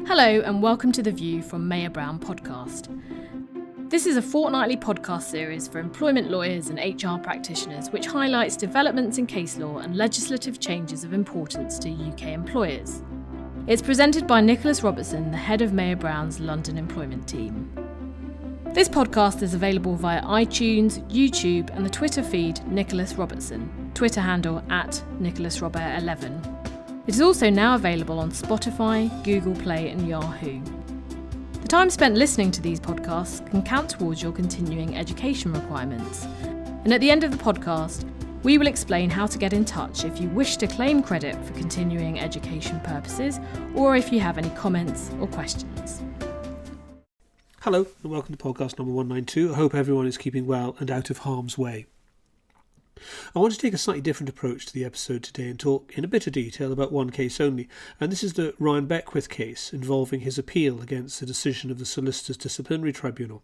Hello and welcome to The View from Mayer Brown podcast. This is a fortnightly podcast series for employment lawyers and HR practitioners which highlights developments in case law and legislative changes of importance to UK employers. It's presented by Nicholas Robertson, the head of Mayer Brown's London employment team. This podcast is available via iTunes, YouTube and the Twitter feed Nicholas Robertson, Twitter handle @NicholasRobert11. It is also now available on Spotify, Google Play and Yahoo. The time spent listening to these podcasts can count towards your continuing education requirements. And at the end of the podcast, we will explain how to get in touch if you wish to claim credit for continuing education purposes or if you have any comments or questions. Hello and welcome to podcast number 192. I hope everyone is keeping well and out of harm's way. I want to take a slightly different approach to the episode today and talk in a bit of detail about one case only, and this is the Ryan Beckwith case involving his appeal against the decision of the Solicitors Disciplinary Tribunal.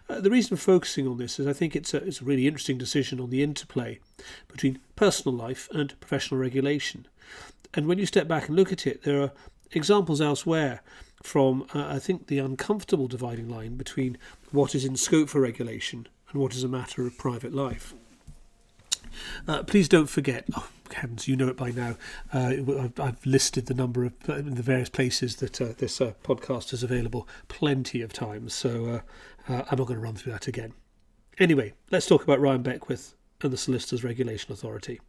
The reason for focusing on this is I think it's a really interesting decision on the interplay between personal life and professional regulation. And when you step back and look at it, there are examples elsewhere from, I think, the uncomfortable dividing line between what is in scope for regulation and what is a matter of private life. Please don't forget, oh heavens, you know it by now, I've listed the number of the various places that this podcast is available plenty of times, so I'm not going to run through that again. Anyway, let's talk about Ryan Beckwith and the Solicitors Regulation Authority.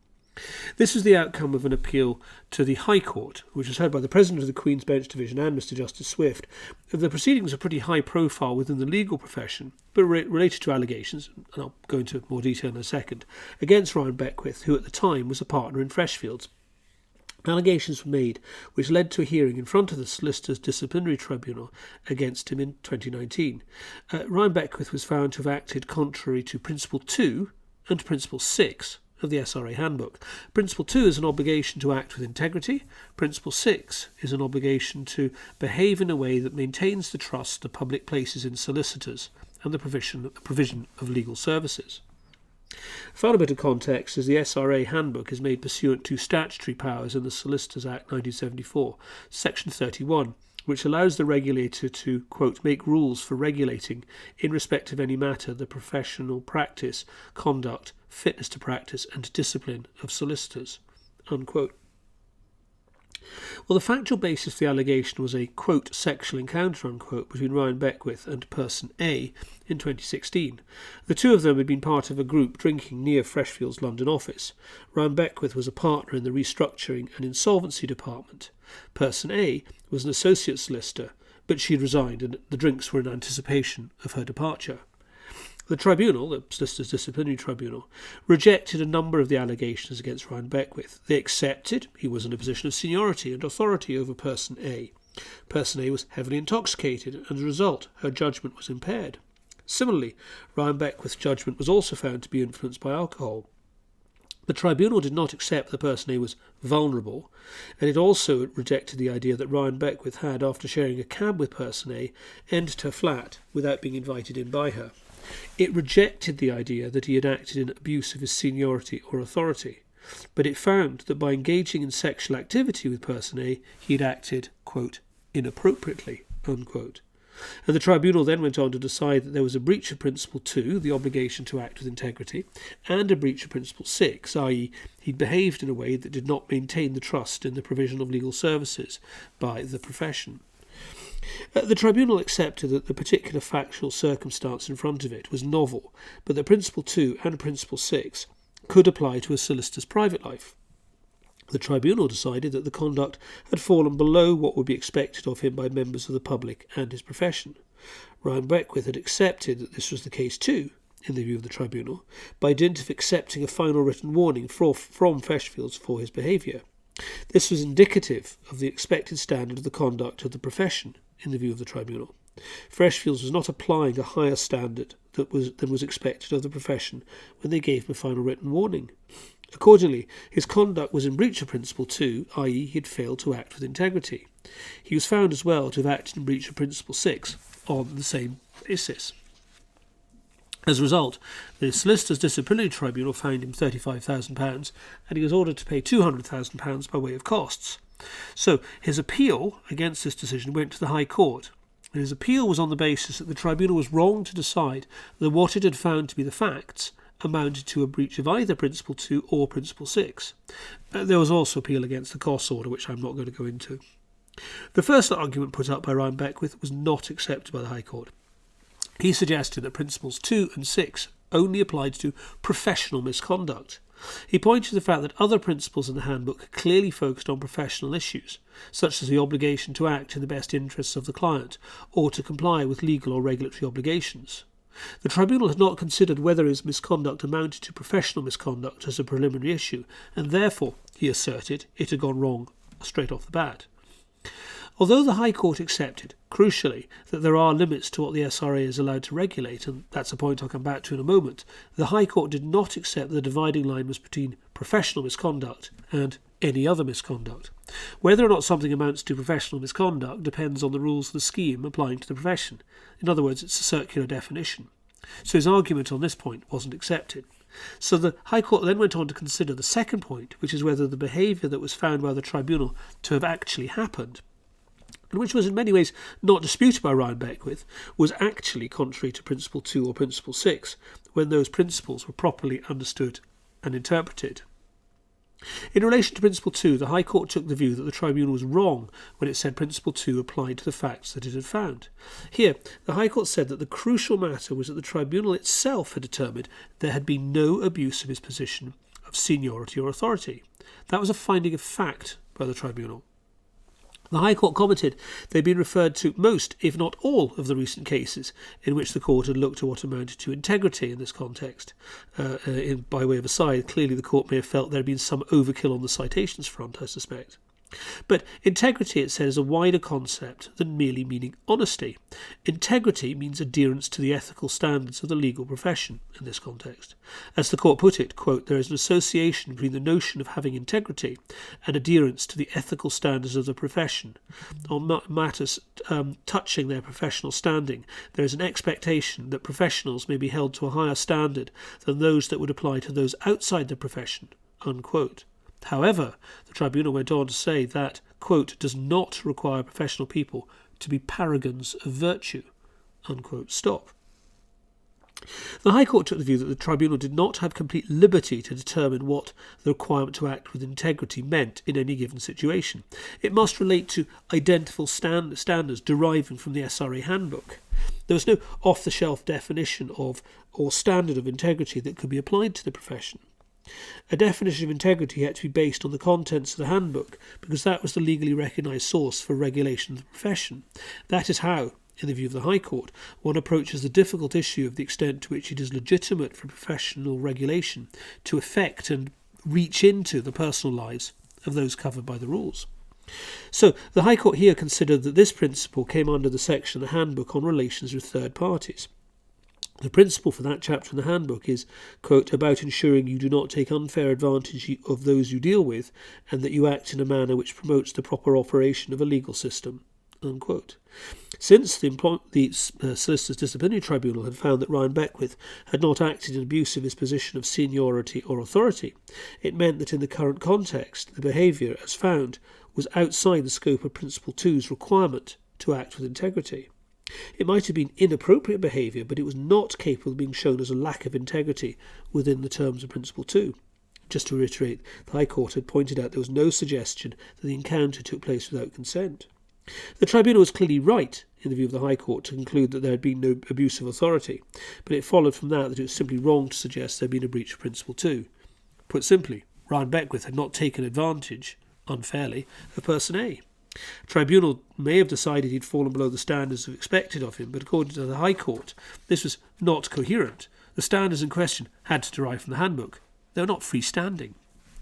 This was the outcome of an appeal to the High Court, which was heard by the President of the Queen's Bench Division and Mr Justice Swift. The proceedings are pretty high profile within the legal profession, but related to allegations, and I'll go into more detail in a second, against Ryan Beckwith, who at the time was a partner in Freshfields. Allegations were made which led to a hearing in front of the Solicitors Disciplinary Tribunal against him in 2019. Ryan Beckwith was found to have acted contrary to Principle 2 and Principle 6 of the SRA Handbook. Principle 2 is an obligation to act with integrity. Principle 6 is an obligation to behave in a way that maintains the trust the public places in solicitors and the provision of legal services. Further bit of context is the SRA Handbook is made pursuant to statutory powers in the Solicitors Act 1974, Section 31, which allows the regulator to, quote, make rules for regulating, in respect of any matter, the professional practice, conduct, fitness to practice and discipline of solicitors, unquote. Well, the factual basis of the allegation was a, quote, sexual encounter, unquote, between Ryan Beckwith and person A in 2016. The two of them had been part of a group drinking near Freshfields' London office. Ryan Beckwith was a partner in the restructuring and insolvency department. Person A was an associate solicitor, but she had resigned and the drinks were in anticipation of her departure. The tribunal, the Solicitors Disciplinary Tribunal, rejected a number of the allegations against Ryan Beckwith. They accepted he was in a position of seniority and authority over person A. Person A was heavily intoxicated and as a result her judgment was impaired. Similarly, Ryan Beckwith's judgment was also found to be influenced by alcohol. The tribunal did not accept that person A was vulnerable, and it also rejected the idea that Ryan Beckwith had, after sharing a cab with person A, entered her flat without being invited in by her. It rejected the idea that he had acted in abuse of his seniority or authority, but it found that by engaging in sexual activity with person A, he had acted, quote, inappropriately, unquote. And the tribunal then went on to decide that there was a breach of Principle 2, the obligation to act with integrity, and a breach of Principle 6, i.e. he'd behaved in a way that did not maintain the trust in the provision of legal services by the profession. The tribunal accepted that the particular factual circumstance in front of it was novel, but that Principle 2 and Principle 6 could apply to a solicitor's private life. The tribunal decided that the conduct had fallen below what would be expected of him by members of the public and his profession. Ryan Beckwith had accepted that this was the case too, in the view of the tribunal, by dint of accepting a final written warning from Freshfields for his behaviour. This was indicative of the expected standard of the conduct of the profession, in the view of the tribunal. Freshfields was not applying a higher standard than was expected of the profession when they gave him a final written warning. Accordingly, his conduct was in breach of Principle 2, i.e. he had failed to act with integrity. He was found as well to have acted in breach of Principle 6 on the same basis. As a result, the Solicitors' Disciplinary Tribunal fined him £35,000 and he was ordered to pay £200,000 by way of costs. So his appeal against this decision went to the High Court. And his appeal was on the basis that the tribunal was wrong to decide that what it had found to be the facts amounted to a breach of either Principle 2 or Principle 6. There was also appeal against the costs order, which I'm not going to go into. The first argument put up by Ryan Beckwith was not accepted by the High Court. He suggested that Principles 2 and 6 only applied to professional misconduct. He pointed to the fact that other principles in the handbook clearly focused on professional issues, such as the obligation to act in the best interests of the client or to comply with legal or regulatory obligations. The tribunal had not considered whether his misconduct amounted to professional misconduct as a preliminary issue, and therefore, he asserted, it had gone wrong straight off the bat. Although the High Court accepted, crucially, that there are limits to what the SRA is allowed to regulate, and that's a point I'll come back to in a moment, the High Court did not accept that the dividing line was between professional misconduct and any other misconduct. Whether or not something amounts to professional misconduct depends on the rules of the scheme applying to the profession. In other words, it's a circular definition. So his argument on this point wasn't accepted. So the High Court then went on to consider the second point, which is whether the behaviour that was found by the tribunal to have actually happened, and which was in many ways not disputed by Ryan Beckwith, was actually contrary to Principle 2 or Principle 6, when those principles were properly understood and interpreted. In relation to Principle 2, the High Court took the view that the tribunal was wrong when it said Principle 2 applied to the facts that it had found. Here, the High Court said that the crucial matter was that the tribunal itself had determined there had been no abuse of his position of seniority or authority. That was a finding of fact by the tribunal. The High Court commented they had been referred to most, if not all, of the recent cases in which the court had looked at what amounted to integrity in this context. By way of aside, clearly the court may have felt there had been some overkill on the citations front, I suspect. But integrity, it said, is a wider concept than merely meaning honesty. Integrity means adherence to the ethical standards of the legal profession in this context. As the court put it, quote, there is an association between the notion of having integrity and adherence to the ethical standards of the profession. On matters touching their professional standing, there is an expectation that professionals may be held to a higher standard than those that would apply to those outside the profession, unquote. However, the tribunal went on to say that, quote, does not require professional people to be paragons of virtue, unquote, stop. The High Court took the view that the tribunal did not have complete liberty to determine what the requirement to act with integrity meant in any given situation. It must relate to identical standards deriving from the SRA handbook. There was no off-the-shelf definition of or standard of integrity that could be applied to the profession. A definition of integrity had to be based on the contents of the handbook, because that was the legally recognised source for regulation of the profession. That is how, in the view of the High Court, one approaches the difficult issue of the extent to which it is legitimate for professional regulation to affect and reach into the personal lives of those covered by the rules. So, the High Court here considered that this principle came under the section of the handbook on relations with third parties. The principle for that chapter in the handbook is, quote, about ensuring you do not take unfair advantage of those you deal with and that you act in a manner which promotes the proper operation of a legal system, unquote. Since the Solicitors' Disciplinary Tribunal had found that Ryan Beckwith had not acted in abuse of his position of seniority or authority, it meant that in the current context, the behaviour, as found, was outside the scope of Principle 2's requirement to act with integrity. It might have been inappropriate behaviour, but it was not capable of being shown as a lack of integrity within the terms of Principle 2. Just to reiterate, the High Court had pointed out there was no suggestion that the encounter took place without consent. The tribunal was clearly right, in the view of the High Court, to conclude that there had been no abuse of authority, but it followed from that it was simply wrong to suggest there had been a breach of Principle 2. Put simply, Ryan Beckwith had not taken advantage, unfairly, of Person A. The tribunal may have decided he'd fallen below the standards expected of him, but according to the High Court, this was not coherent. The standards in question had to derive from the handbook. They were not freestanding.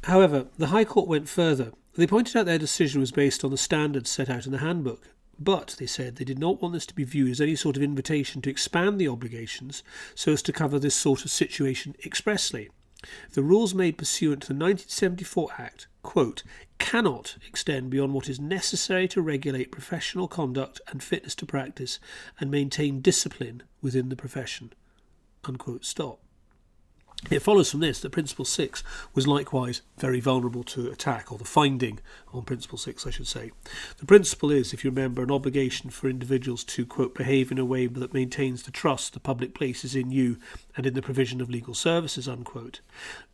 However, the High Court went further. They pointed out their decision was based on the standards set out in the handbook, but, they said, they did not want this to be viewed as any sort of invitation to expand the obligations so as to cover this sort of situation expressly. The rules made pursuant to the 1974 Act, quote, cannot extend beyond what is necessary to regulate professional conduct and fitness to practice and maintain discipline within the profession, unquote, stop. It follows from this that Principle 6 was likewise very vulnerable to attack, or the finding on Principle 6, I should say. The principle is, if you remember, an obligation for individuals to, quote, behave in a way that maintains the trust the public places in you and in the provision of legal services, unquote.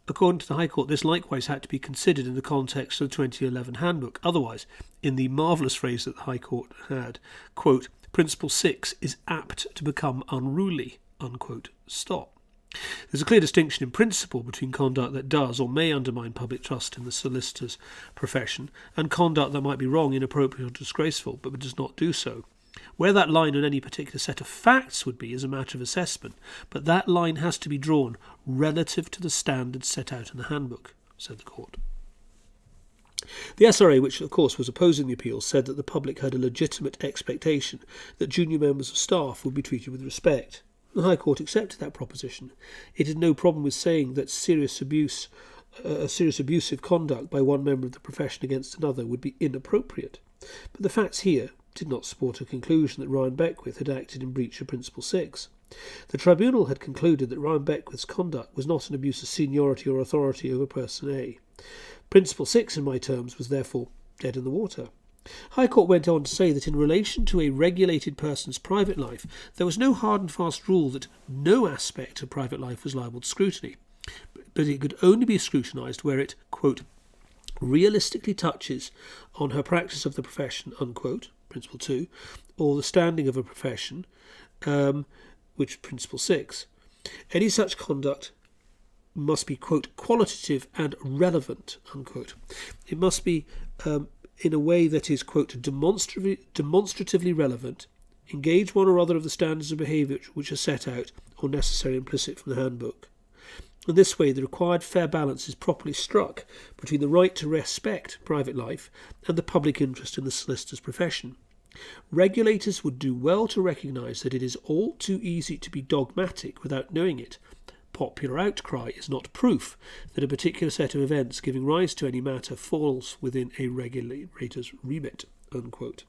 According to the High Court, this likewise had to be considered in the context of the 2011 handbook. Otherwise, in the marvellous phrase that the High Court had, quote, Principle 6 is apt to become unruly, unquote, stop. There's a clear distinction in principle between conduct that does or may undermine public trust in the solicitor's profession and conduct that might be wrong, inappropriate or disgraceful, but does not do so. Where that line on any particular set of facts would be is a matter of assessment, but that line has to be drawn relative to the standards set out in the handbook, said the court. The SRA, which of course was opposing the appeal, said that the public had a legitimate expectation that junior members of staff would be treated with respect. The High Court accepted that proposition. It had no problem with saying that serious abusive conduct by one member of the profession against another would be inappropriate. But the facts here did not support a conclusion that Ryan Beckwith had acted in breach of Principle 6. The tribunal had concluded that Ryan Beckwith's conduct was not an abuse of seniority or authority over person A. Principle 6, in my terms, was therefore dead in the water. High Court went on to say that in relation to a regulated person's private life, there was no hard and fast rule that no aspect of private life was liable to scrutiny, but it could only be scrutinised where it, quote, realistically touches on her practice of the profession, unquote, Principle 2, or the standing of a profession, which Principle 6. Any such conduct must be, quote, qualitative and relevant, unquote. It must be in a way that is, quote, demonstratively relevant, engage one or other of the standards of behaviour which are set out or necessary implicit from the handbook. In this way, the required fair balance is properly struck between the right to respect private life and the public interest in the solicitor's profession. Regulators would do well to recognise that it is all too easy to be dogmatic without knowing it. Popular outcry is not proof that a particular set of events giving rise to any matter falls within a regulator's remit, unquote.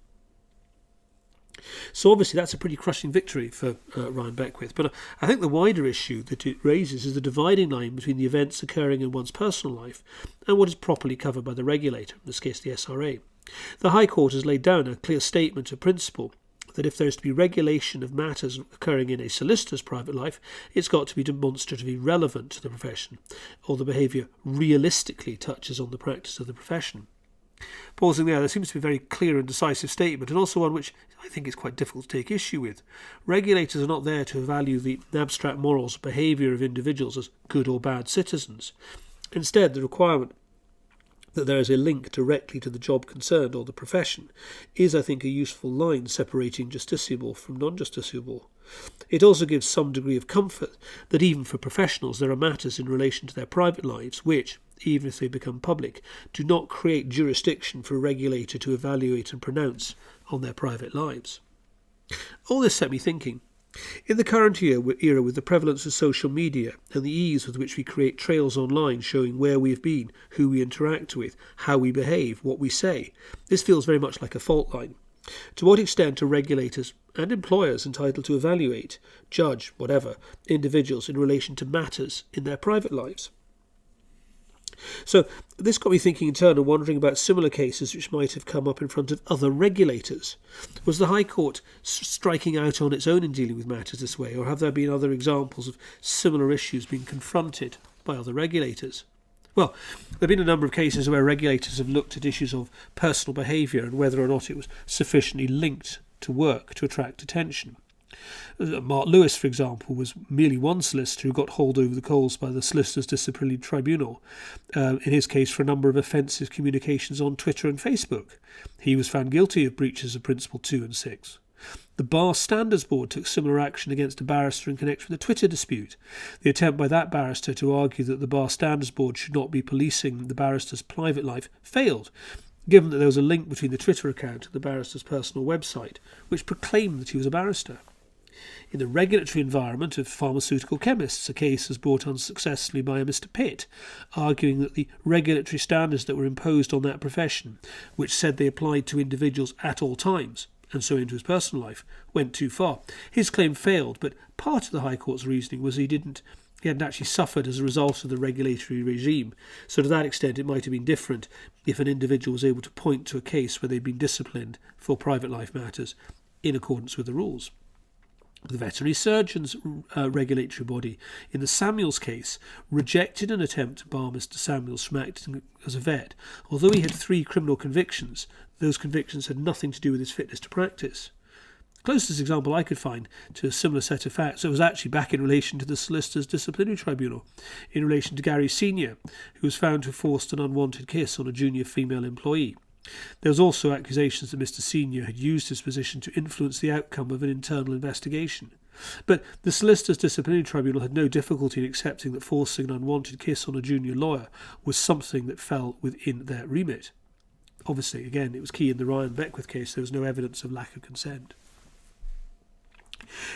So obviously that's a pretty crushing victory for Ryan Beckwith, but I think the wider issue that it raises is the dividing line between the events occurring in one's personal life and what is properly covered by the regulator, in this case the SRA. The High Court has laid down a clear statement of principle that if there is to be regulation of matters occurring in a solicitor's private life, it's got to be demonstratively relevant to the profession, or the behaviour realistically touches on the practice of the profession. Pausing there seems to be a very clear and decisive statement, and also one which I think is quite difficult to take issue with. Regulators are not there to evaluate the abstract morals or behaviour of individuals as good or bad citizens. Instead, the requirement that there is a link directly to the job concerned or the profession is, I think, a useful line separating justiciable from non-justiciable. It also gives some degree of comfort that even for professionals there are matters in relation to their private lives which, even if they become public, do not create jurisdiction for a regulator to evaluate and pronounce on their private lives. All this set me thinking. In the current era, with the prevalence of social media and the ease with which we create trails online showing where we have been, who we interact with, how we behave, what we say, this feels very much like a fault line. To what extent are regulators and employers entitled to evaluate, judge, whatever, individuals in relation to matters in their private lives? So this got me thinking in turn and wondering about similar cases which might have come up in front of other regulators. Was the High Court striking out on its own in dealing with matters this way, or have there been other examples of similar issues being confronted by other regulators? Well, there have been a number of cases where regulators have looked at issues of personal behaviour and whether or not it was sufficiently linked to work to attract attention. Mark Lewis, for example, was merely one solicitor who got hauled over the coals by the Solicitors Disciplinary Tribunal, in his case for a number of offensive communications on Twitter and Facebook. He was found guilty of breaches of Principle 2 and 6. The Bar Standards Board took similar action against a barrister in connection with the Twitter dispute. The attempt by that barrister to argue that the Bar Standards Board should not be policing the barrister's private life failed, given that there was a link between the Twitter account and the barrister's personal website, which proclaimed that he was a barrister. In the regulatory environment of pharmaceutical chemists, a case was brought unsuccessfully by a Mr. Pitt, arguing that the regulatory standards that were imposed on that profession, which said they applied to individuals at all times, and so into his personal life, went too far. His claim failed, but part of the High Court's reasoning was he hadn't actually suffered as a result of the regulatory regime. So to that extent, it might have been different if an individual was able to point to a case where they'd been disciplined for private life matters in accordance with the rules. The veterinary surgeon's regulatory body, in the Samuels case, rejected an attempt to bar Mr. Samuels from acting as a vet. Although he had 3 criminal convictions, those convictions had nothing to do with his fitness to practice. The closest example I could find to a similar set of facts was actually back in relation to the Solicitors' Disciplinary Tribunal, in relation to Gary Sr., who was found to have forced an unwanted kiss on a junior female employee. There was also accusations that Mr. Senior had used his position to influence the outcome of an internal investigation. But the Solicitors' Disciplinary Tribunal had no difficulty in accepting that forcing an unwanted kiss on a junior lawyer was something that fell within their remit. Obviously, again, it was key in the Ryan Beckwith case, there was no evidence of lack of consent.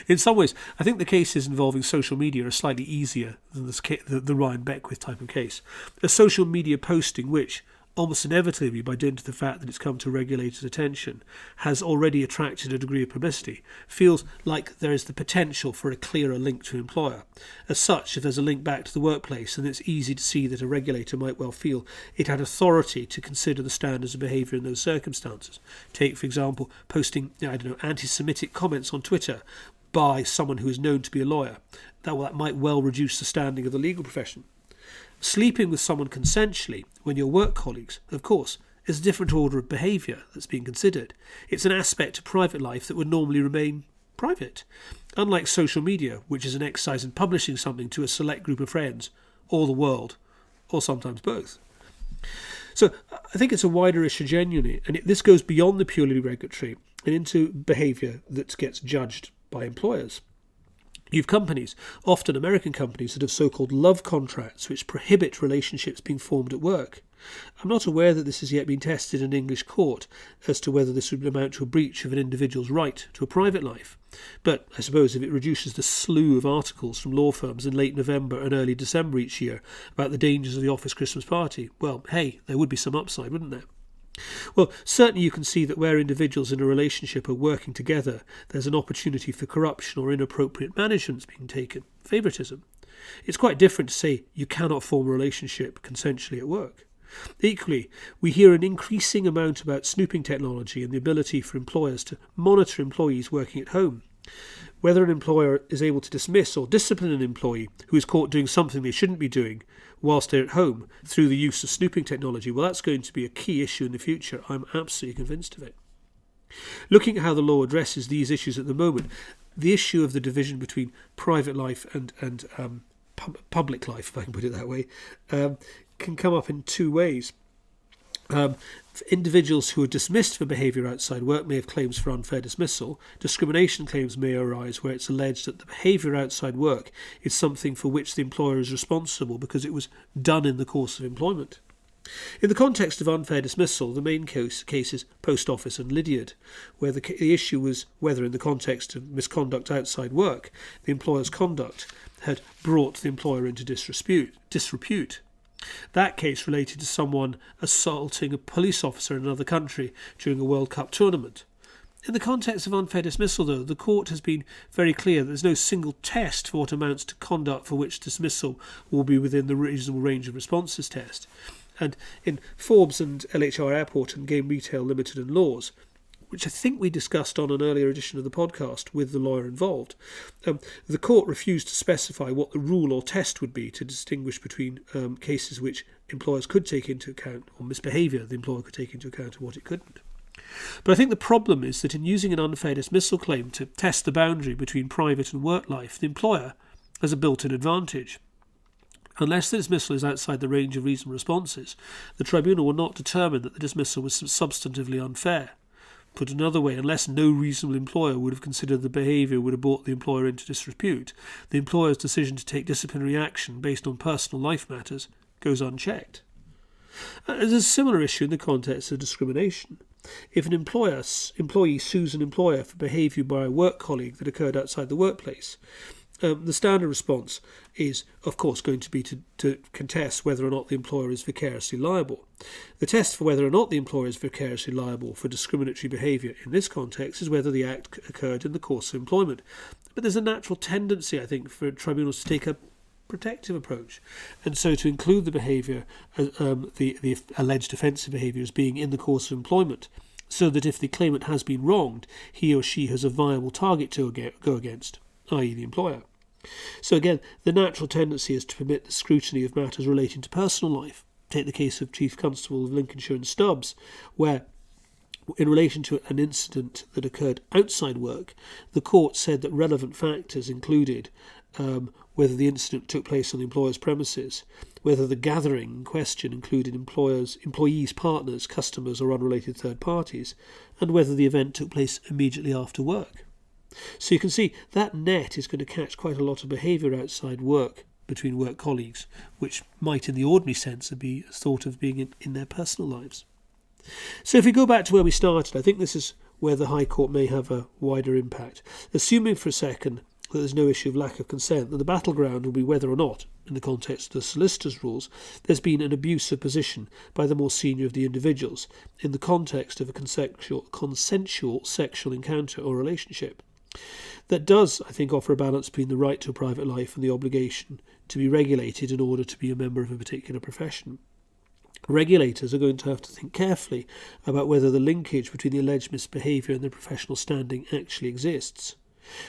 In some ways, I think the cases involving social media are slightly easier than the Ryan Beckwith type of case. A social media posting which, almost inevitably by dint of the fact that it's come to regulators' attention, has already attracted a degree of publicity, feels like there is the potential for a clearer link to an employer. As such, if there's a link back to the workplace, then it's easy to see that a regulator might well feel it had authority to consider the standards of behaviour in those circumstances. Take, for example, posting, anti-Semitic comments on Twitter by someone who is known to be a lawyer. That might well reduce the standing of the legal profession. Sleeping with someone consensually when you're work colleagues, of course, is a different order of behaviour that's being considered. It's an aspect of private life that would normally remain private. Unlike social media, which is an exercise in publishing something to a select group of friends, or the world, or sometimes both. So I think it's a wider issue genuinely, and this goes beyond the purely regulatory and into behaviour that gets judged by employers. You've companies, often American companies, that have so-called love contracts which prohibit relationships being formed at work. I'm not aware that this has yet been tested in an English court as to whether this would amount to a breach of an individual's right to a private life. But I suppose if it reduces the slew of articles from law firms in late November and early December each year about the dangers of the office Christmas party, well, hey, there would be some upside, wouldn't there? Well, certainly you can see that where individuals in a relationship are working together, there's an opportunity for corruption or inappropriate management being taken, favouritism. It's quite different to say you cannot form a relationship consensually at work. Equally, we hear an increasing amount about snooping technology and the ability for employers to monitor employees working at home. Whether an employer is able to dismiss or discipline an employee who is caught doing something they shouldn't be doing whilst they're at home through the use of snooping technology, well, that's going to be a key issue in the future. I'm absolutely convinced of it. Looking at how the law addresses these issues at the moment, the issue of the division between private life and public life, if I can put it that way, can come up in 2 ways. Individuals who are dismissed for behaviour outside work may have claims for unfair dismissal. Discrimination claims may arise where it's alleged that the behaviour outside work is something for which the employer is responsible because it was done in the course of employment. In the context of unfair dismissal, the main case is Post Office and Lydiard, where the issue was whether in the context of misconduct outside work, the employer's conduct had brought the employer into disrepute. That case related to someone assaulting a police officer in another country during a World Cup tournament. In the context of unfair dismissal, though, the court has been very clear that there's no single test for what amounts to conduct for which dismissal will be within the reasonable range of responses test. And in Forbes and LHR Airport and Game Retail Limited and Laws, which I think we discussed on an earlier edition of the podcast with the lawyer involved, the court refused to specify what the rule or test would be to distinguish between cases which employers could take into account, or misbehaviour the employer could take into account, and what it couldn't. But I think the problem is that in using an unfair dismissal claim to test the boundary between private and work life, the employer has a built-in advantage. Unless the dismissal is outside the range of reasonable responses, the tribunal will not determine that the dismissal was substantively unfair. Put another way, unless no reasonable employer would have considered the behaviour would have brought the employer into disrepute, the employer's decision to take disciplinary action based on personal life matters goes unchecked. There's a similar issue in the context of discrimination. If an employee sues an employer for behaviour by a work colleague that occurred outside the workplace, the standard response is, of course, going to be to contest whether or not the employer is vicariously liable. The test for whether or not the employer is vicariously liable for discriminatory behaviour in this context is whether the act occurred in the course of employment. But there's a natural tendency, I think, for tribunals to take a protective approach, and so to include the behaviour, the alleged offensive behaviour, as being in the course of employment, so that if the claimant has been wronged, he or she has a viable target to go against, i.e. the employer. So again, the natural tendency is to permit the scrutiny of matters relating to personal life. Take the case of Chief Constable of Lincolnshire and Stubbs, where, in relation to an incident that occurred outside work, the court said that relevant factors included whether the incident took place on the employer's premises, whether the gathering in question included employees, partners, customers or unrelated third parties, and whether the event took place immediately after work. So you can see that net is going to catch quite a lot of behaviour outside work between work colleagues, which might in the ordinary sense be thought of being in their personal lives. So if we go back to where we started, I think this is where the High Court may have a wider impact. Assuming for a second that there's no issue of lack of consent, then the battleground will be whether or not, in the context of the solicitor's rules, there's been an abuse of position by the more senior of the individuals in the context of a consensual sexual encounter or relationship. That does, I think, offer a balance between the right to a private life and the obligation to be regulated in order to be a member of a particular profession. Regulators are going to have to think carefully about whether the linkage between the alleged misbehaviour and their professional standing actually exists.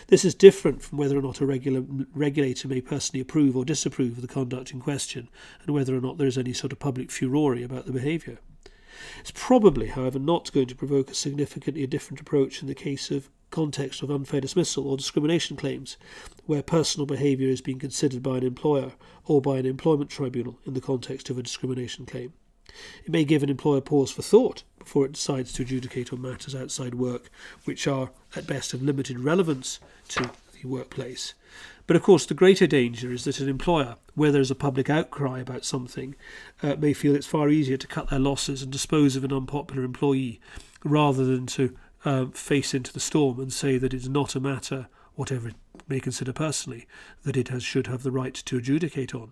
This is different from whether or not a regulator may personally approve or disapprove of the conduct in question, and whether or not there is any sort of public furore about the behaviour. It's probably, however, not going to provoke a significantly different approach in the case of context of unfair dismissal or discrimination claims, where personal behaviour is being considered by an employer or by an employment tribunal in the context of a discrimination claim. It may give an employer pause for thought before it decides to adjudicate on matters outside work, which are at best of limited relevance to the workplace. But of course the greater danger is that an employer, where there is a public outcry about something, may feel it's far easier to cut their losses and dispose of an unpopular employee rather than to face into the storm and say that it's not a matter, whatever it may consider personally, that it should have the right to adjudicate on.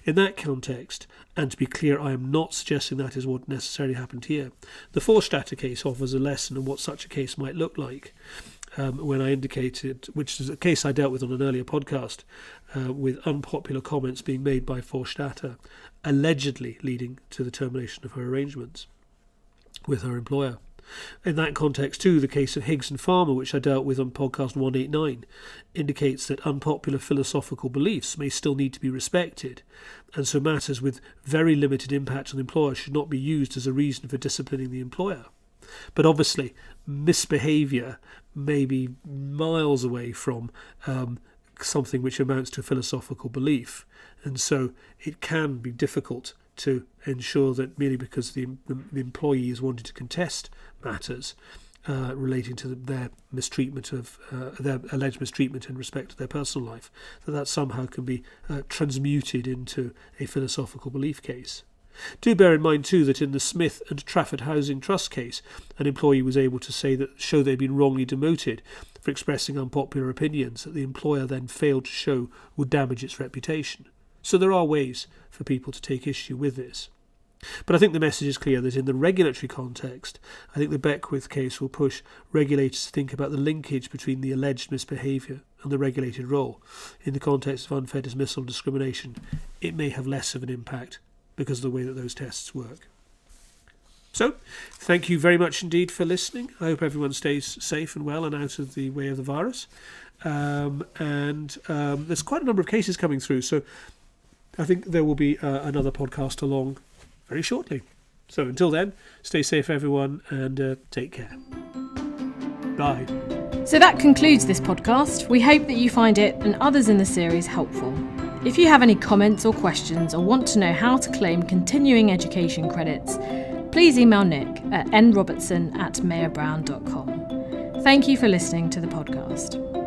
In that context, and to be clear, I am not suggesting that is what necessarily happened here, the Forstater case offers a lesson on what such a case might look like. When I indicated, which is a case I dealt with on an earlier podcast, with unpopular comments being made by Forstater, allegedly leading to the termination of her arrangements with her employer. In that context too, the case of Higgs and Farmer, which I dealt with on podcast 189, indicates that unpopular philosophical beliefs may still need to be respected, and so matters with very limited impact on the employer should not be used as a reason for disciplining the employer. But obviously, misbehaviour may be miles away from something which amounts to a philosophical belief, and so it can be difficult to ensure that merely because the employee is wanting to contest matters relating to their mistreatment of their alleged mistreatment in respect to their personal life, that somehow can be transmuted into a philosophical belief case. Do bear in mind too that in the Smith and Trafford Housing Trust case, an employee was able to show they'd been wrongly demoted for expressing unpopular opinions that the employer then failed to show would damage its reputation. So there are ways for people to take issue with this. But I think the message is clear that in the regulatory context, I think the Beckwith case will push regulators to think about the linkage between the alleged misbehaviour and the regulated role. In the context of unfair dismissal and discrimination, it may have less of an impact because of the way that those tests work. So, thank you very much indeed for listening. I hope everyone stays safe and well and out of the way of the virus. There's quite a number of cases coming through, so I think there will be another podcast along very shortly. So until then, stay safe everyone and take care. Bye. So that concludes this podcast. We hope that you find it and others in the series helpful. If you have any comments or questions or want to know how to claim continuing education credits, please email Nick at nrobertson@mayorbrown.com. Thank you for listening to the podcast.